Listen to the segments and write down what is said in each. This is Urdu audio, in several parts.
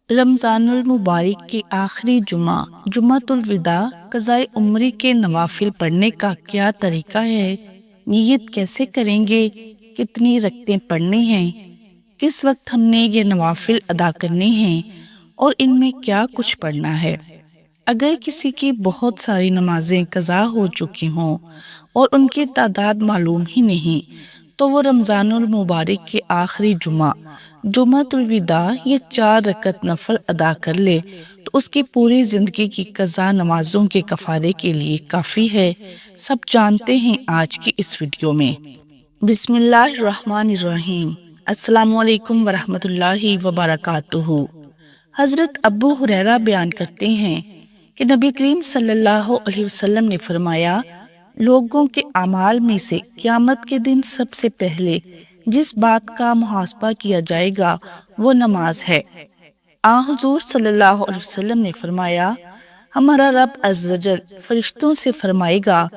رمضان المبارک کے آخری جمعہ جمعۃ الوداع قضائے عمری کے نوافل پڑھنے کا کیا طریقہ ہے؟ نیت کیسے کریں گے؟ کتنی رکعتیں پڑھنی ہیں؟ کس وقت ہم نے یہ نوافل ادا کرنے ہیں اور ان میں کیا کچھ پڑھنا ہے؟ اگر کسی کی بہت ساری نمازیں قضا ہو چکی ہوں اور ان کی تعداد معلوم ہی نہیں، تو وہ رمضان المبارک کے آخری جمعہ جمعۃ الوداع یہ 4 رکعت نفل ادا کر لے تو اس کی پوری زندگی کی قضا نمازوں کے کفارے کے لیے کافی ہے۔ سب جانتے ہیں آج کی اس ویڈیو میں۔ بسم اللہ الرحمن الرحیم۔ السلام علیکم ورحمۃ اللہ وبرکاتہ۔ حضرت ابو ہریرہ بیان کرتے ہیں کہ نبی کریم صلی اللہ علیہ وسلم نے فرمایا، لوگوں کے اعمال میں سے قیامت کے دن سب سے پہلے جس بات کا محاسبہ کیا جائے گا وہ نماز ہے۔ حضور صلی اللہ علیہ وسلم نے فرمایا، ہمارا رب عز و جل فرشتوں سے فرمائے گا،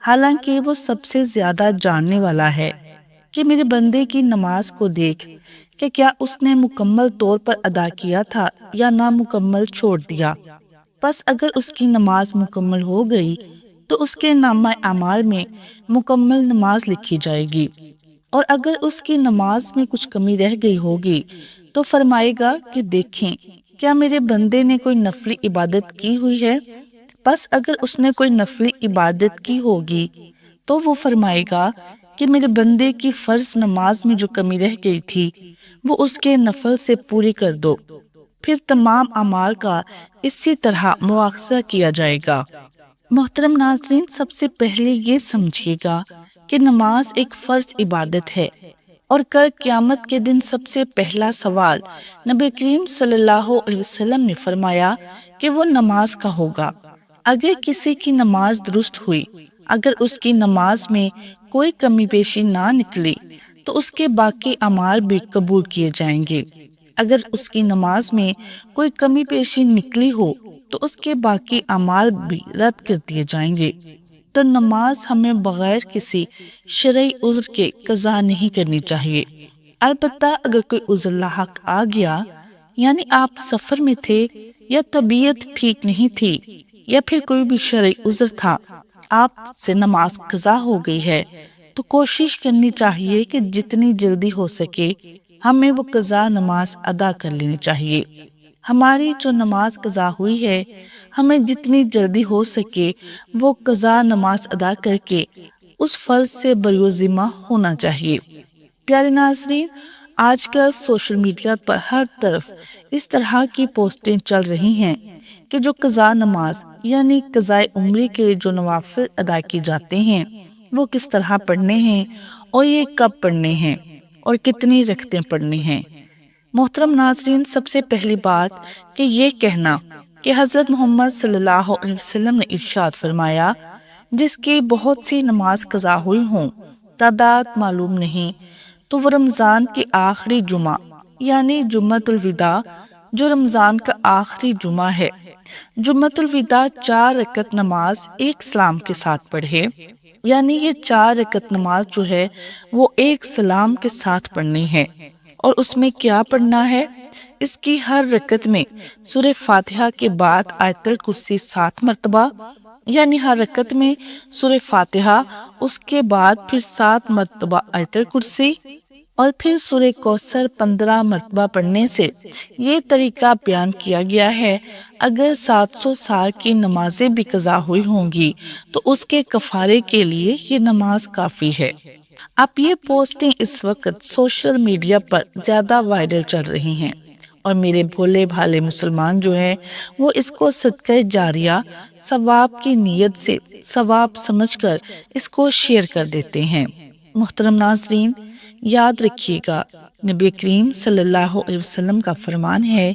حالانکہ وہ سب سے زیادہ جاننے والا ہے، کہ میرے بندے کی نماز کو دیکھ کہ کیا اس نے مکمل طور پر ادا کیا تھا یا نامکمل چھوڑ دیا۔ پس اگر اس کی نماز مکمل ہو گئی تو اس کے نامہ اعمال میں مکمل نماز لکھی جائے گی، اور اگر اس کی نماز میں کچھ کمی رہ گئی ہوگی تو فرمائے گا کہ دیکھیں کیا میرے بندے نے کوئی نفلی عبادت کی ہوئی ہے۔ پس اگر اس نے کوئی نفلی عبادت کی ہوگی تو وہ فرمائے گا کہ میرے بندے کی فرض نماز میں جو کمی رہ گئی تھی وہ اس کے نفل سے پوری کر دو، پھر تمام اعمال کا اسی طرح مواخذہ کیا جائے گا۔ محترم ناظرین، سب سے پہلے یہ سمجھیے گا کہ نماز ایک فرض عبادت ہے، اور کل قیامت کے دن سب سے پہلا سوال نبی کریم صلی اللہ علیہ وسلم نے فرمایا کہ وہ نماز کا ہوگا۔ اگر کسی کی نماز درست ہوئی، اگر اس کی نماز میں کوئی کمی بیشی نہ نکلی تو اس کے باقی اعمال بھی قبول کیے جائیں گے۔ اگر اس کی نماز میں کوئی کمی بیشی نکلی ہو تو اس کے باقی اعمال بھی رد کر دیے جائیں گے۔ تو نماز ہمیں بغیر کسی شرعی عذر کے قضا نہیں کرنی چاہیے۔ البتہ اگر کوئی عذر لاحق آ گیا، یعنی آپ سفر میں تھے یا طبیعت ٹھیک نہیں تھی یا پھر کوئی بھی شرعی عذر تھا، آپ سے نماز قضا ہو گئی ہے، تو کوشش کرنی چاہیے کہ جتنی جلدی ہو سکے ہمیں وہ قضا نماز ادا کر لینی چاہیے۔ ہماری جو نماز قضا ہوئی ہے، ہمیں جتنی جلدی ہو سکے وہ قضا نماز ادا کر کے اس فرض سے بری ذمہ ہونا چاہیے۔ پیارے ناظرین، آج کل سوشل میڈیا پر ہر طرف اس طرح کی پوسٹیں چل رہی ہیں کہ جو قضا نماز یعنی قضائے عمری کے جو نوافل ادا کی جاتے ہیں وہ کس طرح پڑھنے ہیں اور یہ کب پڑھنے ہیں اور کتنی رکعتیں پڑھنی ہیں۔ محترم ناظرین، سب سے پہلی بات کہ یہ کہنا کہ حضرت محمد صلی اللہ علیہ وسلم نے ارشاد فرمایا، جس کی بہت سی نماز قضا ہوئی ہوں، تعداد معلوم نہیں، تو وہ رمضان کے آخری جمعہ یعنی جمعۃ الوداع جو رمضان کا آخری جمعہ ہے، جمعۃ الوداع 4 رکعت نماز ایک سلام کے ساتھ پڑھے، یعنی یہ 4 رکعت نماز جو ہے وہ ایک سلام کے ساتھ پڑھنی ہے۔ اور اس میں کیا پڑھنا ہے؟ اس کی ہر رکعت میں سورہ فاتحہ کے بعد آیت الکرسی 7 مرتبہ، یعنی ہر رکعت میں سورہ فاتحہ، اس کے بعد پھر 7 مرتبہ آیت الکرسی، اور پھر سورہ کوثر 15 مرتبہ پڑھنے سے یہ طریقہ بیان کیا گیا ہے۔ اگر 700 سال کی نمازیں بھی قضا ہوئی ہوں گی تو اس کے کفارے کے لیے یہ نماز کافی ہے۔ اب یہ پوسٹیں اس وقت سوشل میڈیا پر زیادہ وائرل چل رہی ہیں، اور میرے بھولے بھالے مسلمان جو ہیں وہ اس کو صدقہ جاریہ ثواب کی نیت سے ثواب سمجھ کر اس کو شیئر کر دیتے ہیں۔ محترم ناظرین، یاد رکھیے گا، نبی کریم صلی اللہ علیہ وسلم کا فرمان ہے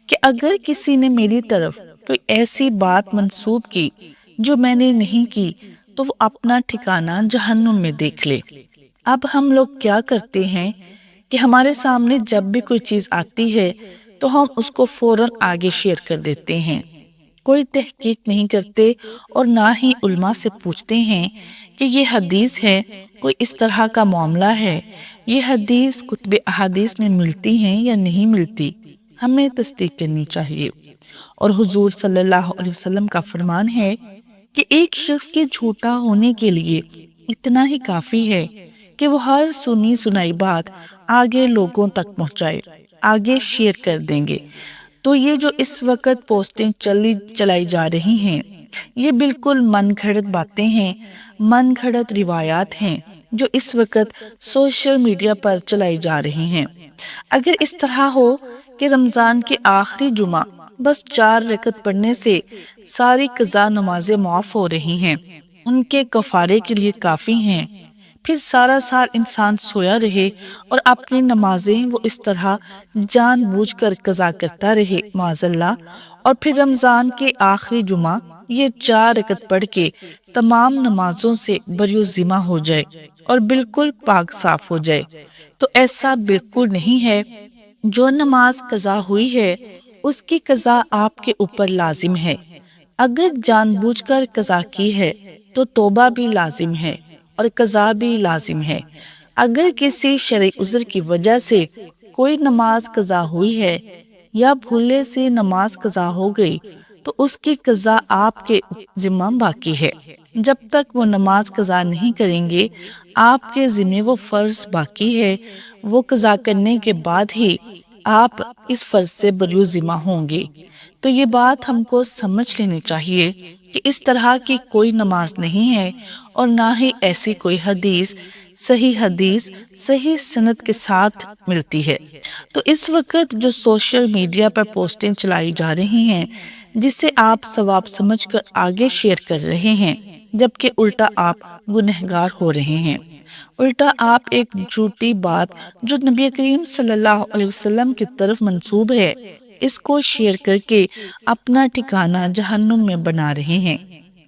کہ اگر کسی نے میری طرف کوئی ایسی بات منسوب کی جو میں نے نہیں کی تو وہ اپنا ٹھکانہ جہنم میں دیکھ لے۔ اب ہم لوگ کیا کرتے ہیں کہ ہمارے سامنے جب بھی کوئی چیز آتی ہے تو ہم اس کو فوراً آگے شیئر کر دیتے ہیں، کوئی تحقیق نہیں کرتے اور نہ ہی علماء سے پوچھتے ہیں کہ یہ حدیث ہے، کوئی اس طرح کا معاملہ ہے، یہ حدیث کتب احادیث میں ملتی ہیں یا نہیں ملتی۔ ہمیں تصدیق کرنی چاہیے۔ اور حضور صلی اللہ علیہ وسلم کا فرمان ہے کہ ایک شخص کے جھوٹا ہونے کے لیے اتنا ہی کافی ہے کہ وہ ہر سنی سنائی بات آگے لوگوں تک پہنچائے، آگے شیئر کر دیں گے۔ تو یہ جو اس وقت پوسٹنگ چلائی جا رہی ہیں، یہ بالکل من گھڑت باتیں ہیں، من گھڑت روایات ہیں جو اس وقت سوشل میڈیا پر چلائی جا رہی ہیں۔ اگر اس طرح ہو کہ رمضان کے آخری جمعہ بس 4 رکعت پڑھنے سے ساری قضا نمازیں معاف ہو رہی ہیں، ان کے کفارے کے لیے کافی ہیں، پھر سارا سال انسان سویا رہے اور اپنی نمازیں وہ اس طرح جان بوجھ کر قضا کرتا رہے معاذ اللہ، اور پھر رمضان کے آخری جمعہ یہ 4 رکعت پڑھ کے تمام نمازوں سے بری ذمہ ہو جائے اور بالکل پاک صاف ہو جائے، تو ایسا بالکل نہیں ہے۔ جو نماز قضا ہوئی ہے اس کی قضا آپ کے اوپر لازم ہے۔ اگر جان بوجھ کر قضا کی ہے تو توبہ بھی لازم ہے اور قضا بھی لازم ہے۔ اگر کسی شرعی عذر کی وجہ سے کوئی نماز قضا ہوئی ہے یا بھولے سے نماز قضا ہو گئی تو اس کی قضا آپ کے ذمہ باقی ہے۔ جب تک وہ نماز قضا نہیں کریں گے آپ کے ذمہ وہ فرض باقی ہے، وہ قضا کرنے کے بعد ہی آپ اس فرض سے بری ذمہ ہوں گے۔ تو یہ بات ہم کو سمجھ لینی چاہیے کہ اس طرح کی کوئی نماز نہیں ہے اور نہ ہی ایسی کوئی حدیث صحیح سند کے ساتھ ملتی ہے۔ تو اس وقت جو سوشل میڈیا پر پوسٹیں چلائی جا رہی ہیں جسے آپ ثواب سمجھ کر آگے شیئر کر رہے ہیں، جبکہ الٹا آپ گنہگار ہو رہے ہیں، الٹا آپ ایک جھوٹی بات جو نبی کریم صلی اللہ علیہ وسلم کی طرف منسوب ہے اس کو شیئر کر کے اپنا ٹھکانہ جہنم میں بنا رہے ہیں۔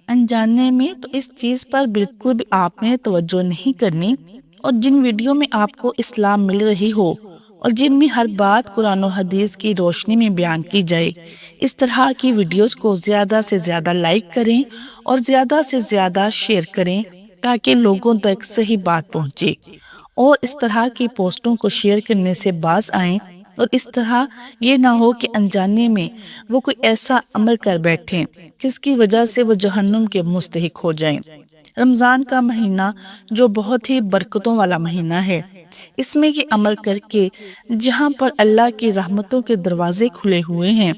انجانے میں تو اس چیز پر بالکل بھی آپ نے توجہ نہیں کرنی، اور جن ویڈیو میں آپ کو اسلام مل رہی ہو اور جن میں ہر بات قرآن و حدیث کی روشنی میں بیان کی جائے، اس طرح کی ویڈیوز کو زیادہ سے زیادہ لائک کریں اور زیادہ سے زیادہ شیئر کریں تاکہ لوگوں تک صحیح بات پہنچے، اور اس طرح کی پوسٹوں کو شیئر کرنے سے باز آئیں، اور اس طرح یہ نہ ہو کہ انجانے میں وہ کوئی ایسا عمل کر بیٹھیں جس کی وجہ سے وہ جہنم کے مستحق ہو جائیں۔ رمضان کا مہینہ جو بہت ہی برکتوں والا مہینہ ہے، اس میں یہ عمل کر کے جہاں پر اللہ کی رحمتوں کے دروازے کھلے ہوئے ہیں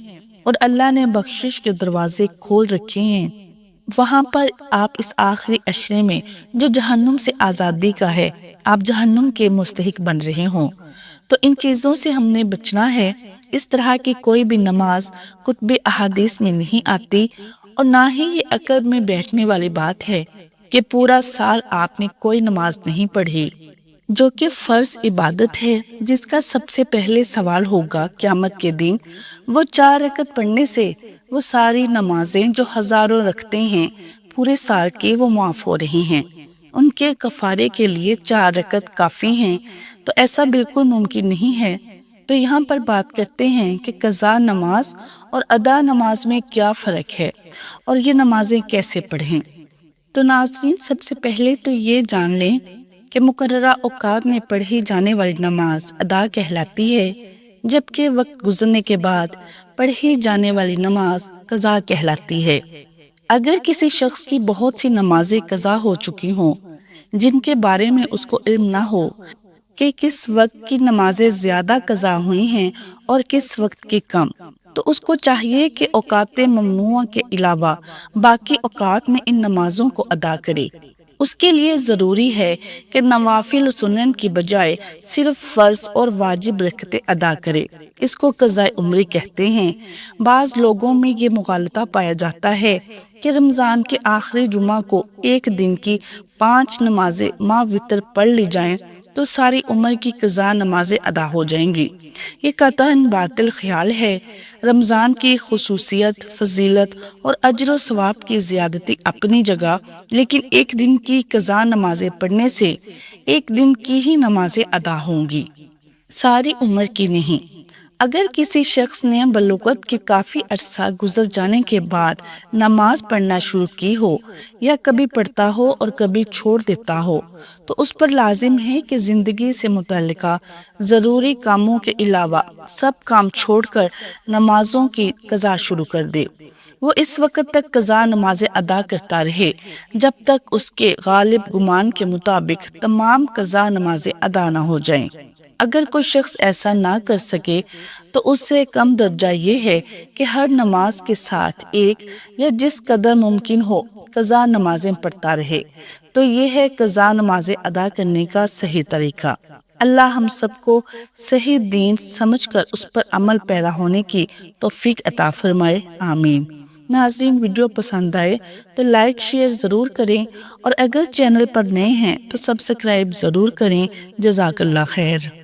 اور اللہ نے بخشش کے دروازے کھول رکھے ہیں، وہاں پر آپ اس آخری عشرے میں جو جہنم سے آزادی کا ہے، آپ جہنم کے مستحق بن رہے ہوں۔ تو ان چیزوں سے ہم نے بچنا ہے۔ اس طرح کی کوئی بھی نماز کتب احادیث میں نہیں آتی، اور نہ ہی یہ عقل میں بیٹھنے والی بات ہے کہ پورا سال آپ نے کوئی نماز نہیں پڑھی، جو کہ فرض عبادت ہے، جس کا سب سے پہلے سوال ہوگا قیامت کے دن۔ وہ 4 رکعت پڑھنے سے وہ ساری نمازیں جو ہزاروں رکھتے ہیں پورے سال کے وہ معاف ہو رہی ہیں، ان کے کفارے کے لیے 4 رکعت کافی ہیں۔ تو ایسا بالکل ممکن نہیں ہے۔ تو یہاں پر بات کرتے ہیں کہ قضا نماز اور ادا نماز میں کیا فرق ہے اور یہ نمازیں کیسے پڑھیں۔ تو ناظرین، سب سے پہلے تو یہ جان لیں کہ مقررہ اوقات میں پڑھی جانے والی نماز ادا کہلاتی ہے، جبکہ وقت گزرنے کے بعد پڑھی جانے والی نماز قضا کہلاتی ہے۔ اگر کسی شخص کی بہت سی نمازیں قضا ہو چکی ہوں جن کے بارے میں اس کو علم نہ ہو کہ کس وقت کی نمازیں زیادہ قضا ہوئی ہیں اور کس وقت کی کم، تو اس کو چاہیے کہ اوقات ممنوعہ کے علاوہ باقی اوقات میں ان نمازوں کو ادا کرے۔ اس کے لیے ضروری ہے کہ نوافل و سنن کی بجائے صرف فرض اور واجب رکعتیں ادا کرے۔ اس کو قضاء عمری کہتے ہیں۔ بعض لوگوں میں یہ مغالطہ پایا جاتا ہے کہ رمضان کے آخری جمعہ کو ایک دن کی 5 نمازیں مع وتر پڑھ لی جائیں تو ساری عمر کی قضا نمازیں ادا ہو جائیں گی۔ یہ قطعاً باطل خیال ہے۔ رمضان کی خصوصیت، فضیلت اور اجر و ثواب کی زیادتی اپنی جگہ، لیکن ایک دن کی قضا نمازیں پڑھنے سے ایک دن کی ہی نمازیں ادا ہوں گی، ساری عمر کی نہیں۔ اگر کسی شخص نے بلوغت کے کافی عرصہ گزر جانے کے بعد نماز پڑھنا شروع کی ہو یا کبھی پڑھتا ہو اور کبھی چھوڑ دیتا ہو تو اس پر لازم ہے کہ زندگی سے متعلقہ ضروری کاموں کے علاوہ سب کام چھوڑ کر نمازوں کی قضا شروع کر دے۔ وہ اس وقت تک قضا نمازیں ادا کرتا رہے جب تک اس کے غالب گمان کے مطابق تمام قضا نمازیں ادا نہ ہو جائیں۔ اگر کوئی شخص ایسا نہ کر سکے تو اس سے کم درجہ یہ ہے کہ ہر نماز کے ساتھ ایک یا جس قدر ممکن ہو قضا نمازیں پڑھتا رہے۔ تو یہ ہے قضا نمازیں ادا کرنے کا صحیح طریقہ۔ اللہ ہم سب کو صحیح دین سمجھ کر اس پر عمل پیرا ہونے کی توفیق عطا فرمائے، آمین۔ ناظرین، ویڈیو پسند آئے تو لائک شیئر ضرور کریں اور اگر چینل پر نئے ہیں تو سبسکرائب ضرور کریں۔ جزاک اللہ خیر۔